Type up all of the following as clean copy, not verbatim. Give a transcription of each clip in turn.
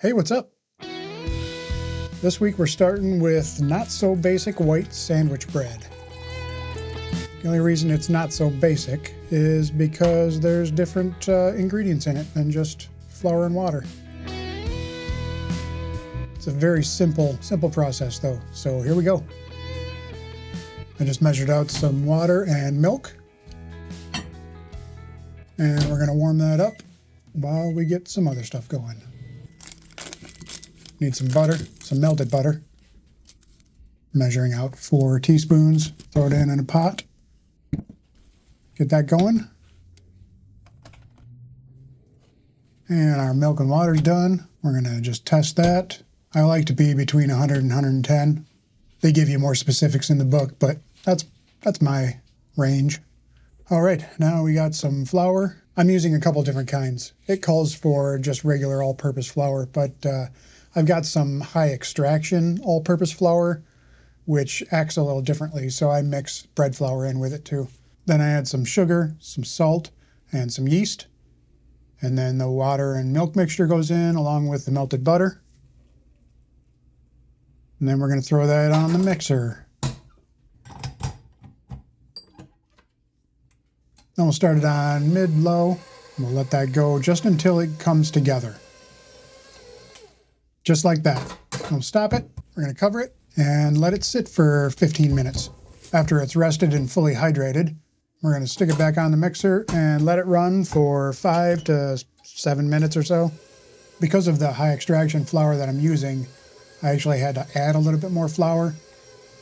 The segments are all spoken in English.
Hey, what's up? This week we're starting with not so basic white sandwich bread. The only reason it's not so basic is because there's different ingredients in it than just flour and water. It's a very simple process though, so here we go. I just measured out some water and milk, and we're going to warm that up while we get some other stuff going. Need some butter, some melted butter. Measuring out 4 teaspoons, throw it in a pot. Get that going. And our milk and water's done. We're gonna just test that. I like to be between 100 and 110. They give you more specifics in the book, but that's my range. All right, now we got some flour. I'm using a couple different kinds. It calls for just regular all-purpose flour, but I've got some high extraction all-purpose flour, which acts a little differently, so I mix bread flour in with it too. Then I add some sugar, some salt, and some yeast. And then the water and milk mixture goes in along with the melted butter. And then we're going to throw that on the mixer. Then we'll start it on mid-low. We'll let that go just until it comes together. Just like that. We'll stop it. We're going to cover it and let it sit for 15 minutes. After it's rested and fully hydrated, we're going to stick it back on the mixer and let it run for 5 to 7 minutes or so. Because of the high extraction flour that I'm using, I actually had to add a little bit more flour.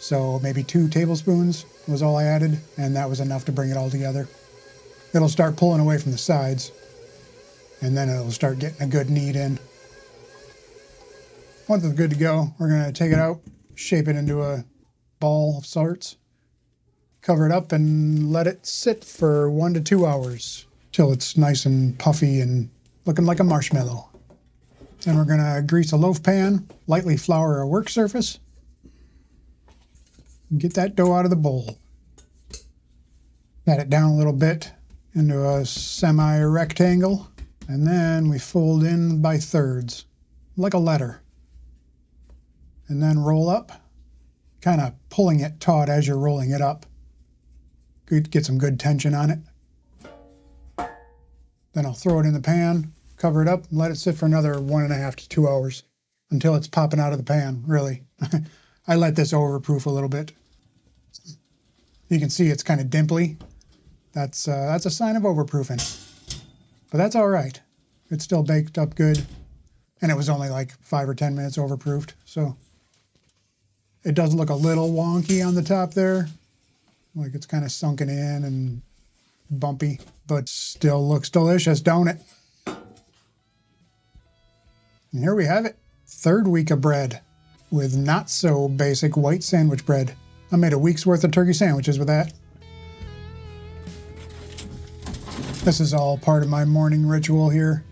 So maybe 2 tablespoons was all I added, and that was enough to bring it all together. It'll start pulling away from the sides, and then it'll start getting a good knead in. Once it's good to go, we're going to take it out, shape it into a ball of sorts, cover it up, and let it sit for 1 to 2 hours till it's nice and puffy and looking like a marshmallow. Then we're going to grease a loaf pan, lightly flour a work surface, and get that dough out of the bowl. Pat it down a little bit into a semi-rectangle, and then we fold in by thirds, like a letter. And then roll up, kind of pulling it taut as you're rolling it up. Get some good tension on it. Then I'll throw it in the pan, cover it up, and let it sit for another 1.5 to 2 hours until it's popping out of the pan, really. I let this overproof a little bit. You can see it's kind of dimply. That's a sign of overproofing. But that's all right. It's still baked up good. And it was only like 5 or 10 minutes overproofed, so it does look a little wonky on the top there, like it's kind of sunken in and bumpy, but still looks delicious, don't it? And here we have it. 3rd week of bread with not so basic white sandwich bread. I made a week's worth of turkey sandwiches with that. This is all part of my morning ritual here.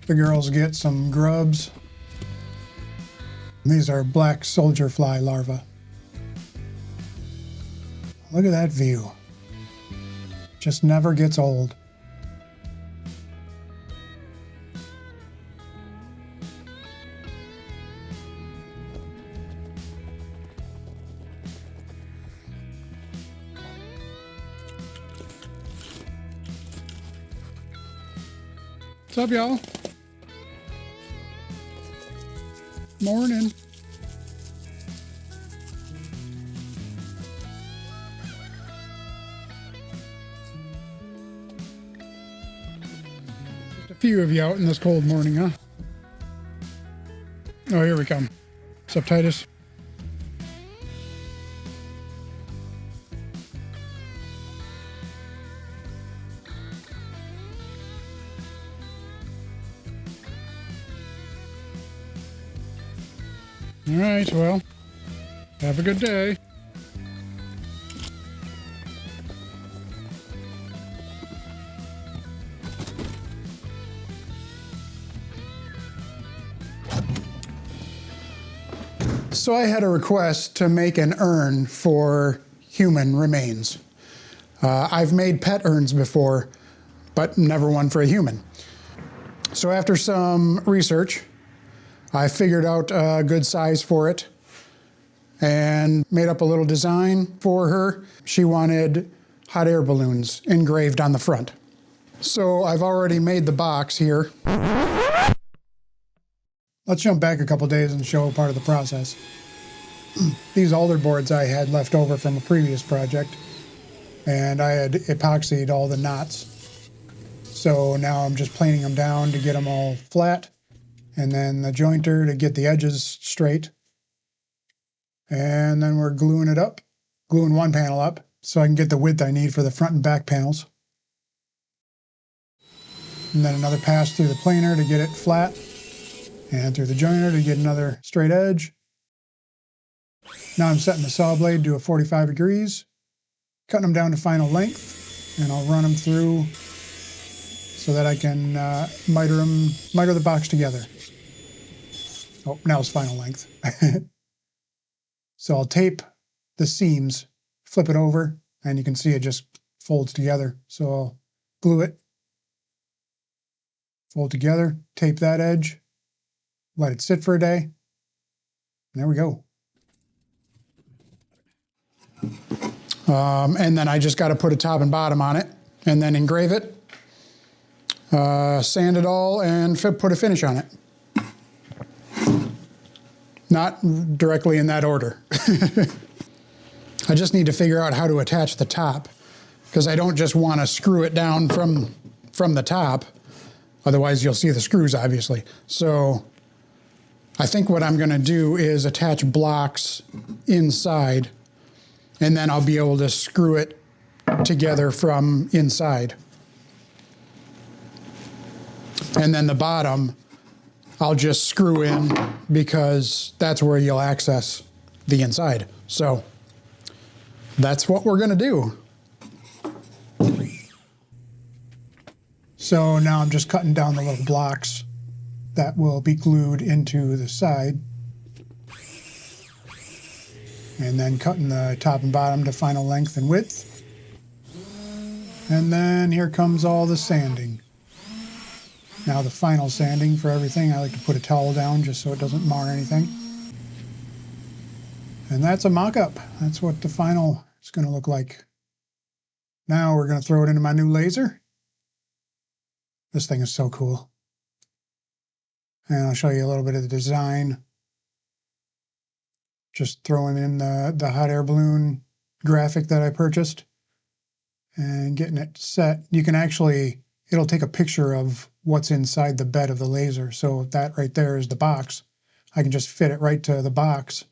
The girls get some grubs. These are black soldier fly larvae. Look at that view. Just never gets old. What's up, y'all? Morning. Just a few of you out in this cold morning, huh? Oh, here we come. What's up, Titus? All right, well, have a good day. So I had a request to make an urn for human remains. I've made pet urns before, but never one for a human. So after some research, I figured out a good size for it and made up a little design for her. She wanted hot air balloons engraved on the front. So I've already made the box here. Let's jump back a couple days and show part of the process. These alder boards I had left over from a previous project, and I had epoxied all the knots. So now I'm just planing them down to get them all flat, and then the jointer to get the edges straight. And then we're gluing it up, gluing one panel up so I can get the width I need for the front and back panels. And then another pass through the planer to get it flat, and through the jointer to get another straight edge. Now I'm setting the saw blade to a 45 degrees, cutting them down to final length, and I'll run them through so that I can miter the box together. Oh, now it's final length. So I'll tape the seams, flip it over, and you can see it just folds together. So I'll glue it, fold together, tape that edge, let it sit for a day, and there we go. And then I just got to put a top and bottom on it, and then engrave it, sand it all, and put a finish on it. Not directly in that order. I just need to figure out how to attach the top, because I don't just want to screw it down from the top. Otherwise you'll see the screws, obviously. So I think what I'm going to do is attach blocks inside, and then I'll be able to screw it together from inside. And then the bottom, I'll just screw in, because that's where you'll access the inside. So that's what we're going to do. So now I'm just cutting down the little blocks that will be glued into the side, and then cutting the top and bottom to final length and width. And then here comes all the sanding. Now the final sanding for everything, I like to put a towel down just so it doesn't mar anything. And that's a mock-up. That's what the final is going to look like. Now we're going to throw it into my new laser. This thing is so cool. And I'll show you a little bit of the design. Just throwing in the hot air balloon graphic that I purchased and getting it set. You can actually, it'll take a picture of what's inside the bed of the laser. So that right there is the box. I can just fit it right to the box,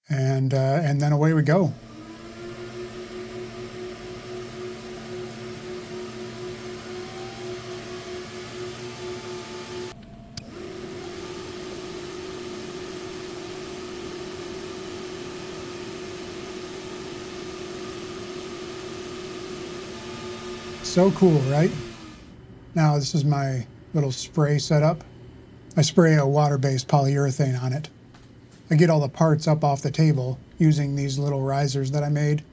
and then away we go. So cool, right? Now this is my little spray setup. I spray a water-based polyurethane on it. I get all the parts up off the table using these little risers that I made.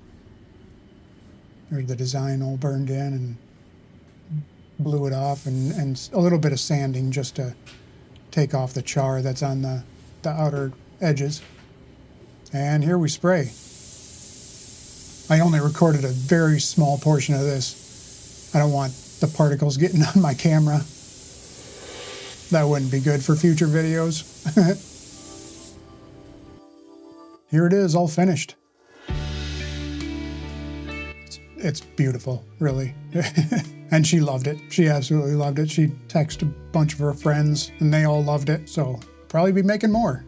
There's the design all burned in, and blew it off, and a little bit of sanding just to take off the char that's on the outer edges. And here we spray. I only recorded a very small portion of this. I don't want the particles getting on my camera. That wouldn't be good for future videos. Here it is, all finished. It's beautiful, really. And she loved it. She absolutely loved it. She texted a bunch of her friends, and they all loved it. So probably be making more.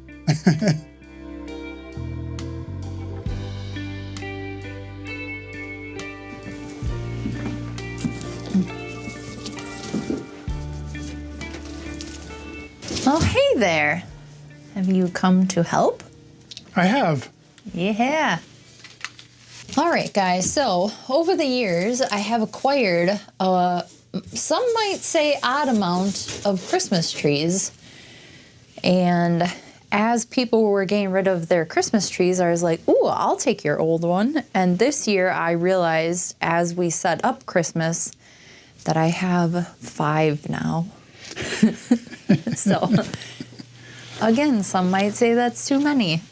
Oh, hey there. Have you come to help? I have. Yeah. All right, guys. So over the years, I have acquired some might say odd amount of Christmas trees. And as people were getting rid of their Christmas trees, I was like, ooh, I'll take your old one. And this year I realized as we set up Christmas that I have 5 now. So, again, some might say that's too many.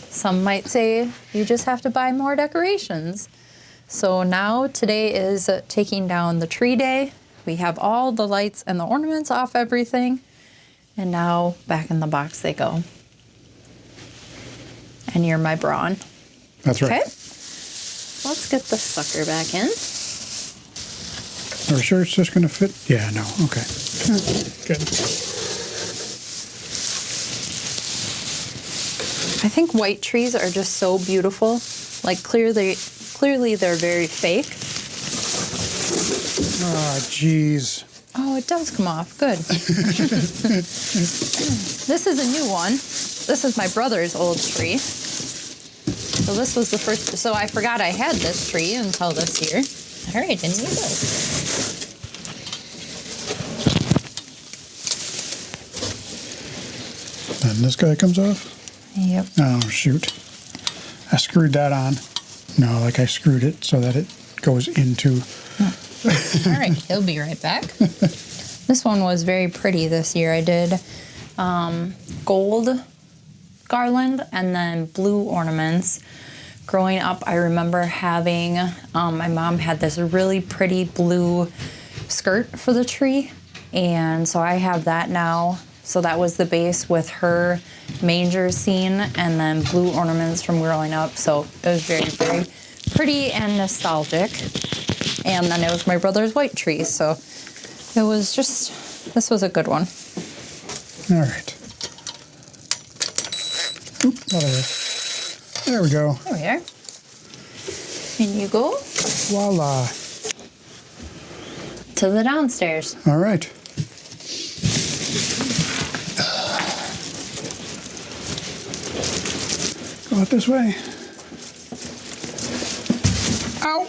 Some might say you just have to buy more decorations. So now today is taking down the tree day. We have all the lights and the ornaments off everything. And now back in the box they go. And you're my brawn. That's right. Okay. Let's get the sucker back in. Are we sure it's just going to fit? Yeah, no. Okay. Good. I think white trees are just so beautiful. Like clearly they're very fake. Oh, jeez. Oh, it does come off. Good. This is a new one. This is my brother's old tree. So this was the first. So I forgot I had this tree until this year. All right, in you go. And this guy comes off? Yep. Oh, shoot. I screwed that on. No, like I screwed it so that it goes into... All right, he'll be right back. This one was very pretty this year. I did gold garland and then blue ornaments. Growing up, I remember having, my mom had this really pretty blue skirt for the tree. And so I have that now. So that was the base with her manger scene and then blue ornaments from growing up. So it was very, very pretty and nostalgic. And then it was my brother's white tree. So it was just, this was a good one. All right. Oop, whatever. There we go. There we are. In you go. Voila. To the downstairs. All right. Go out this way. Ow!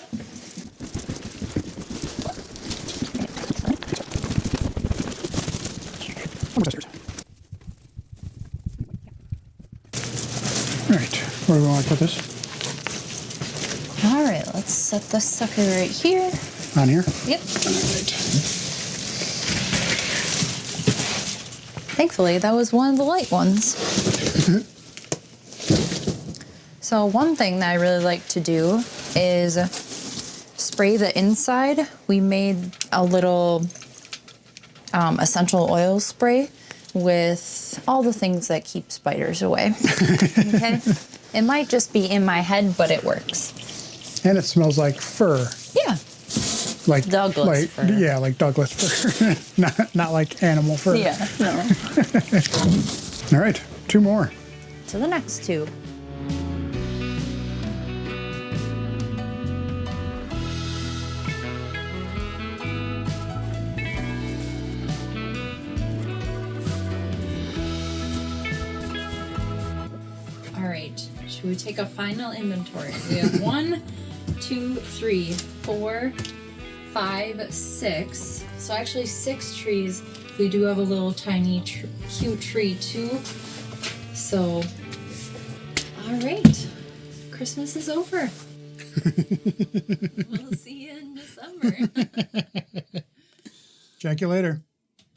All right, where do we want to put this? All right, let's set this sucker right here. On here? Yep. All right. Thankfully, that was one of the light ones. So one thing that I really like to do is spray the inside. We made a little essential oil spray with all the things that keep spiders away. Okay? It might just be in my head, but it works. And it smells like fur. Yeah. Like Douglas fur. Yeah, like Douglas fur. not like animal fur. Yeah, no. All right, 2 more. To the next 2. All right, should we take a final inventory? We have 1, 2, 3, 4, 5, 6. So actually 6 trees. We do have a little tiny cute tree too. So, all right, Christmas is over. We'll see you in December. Check you later.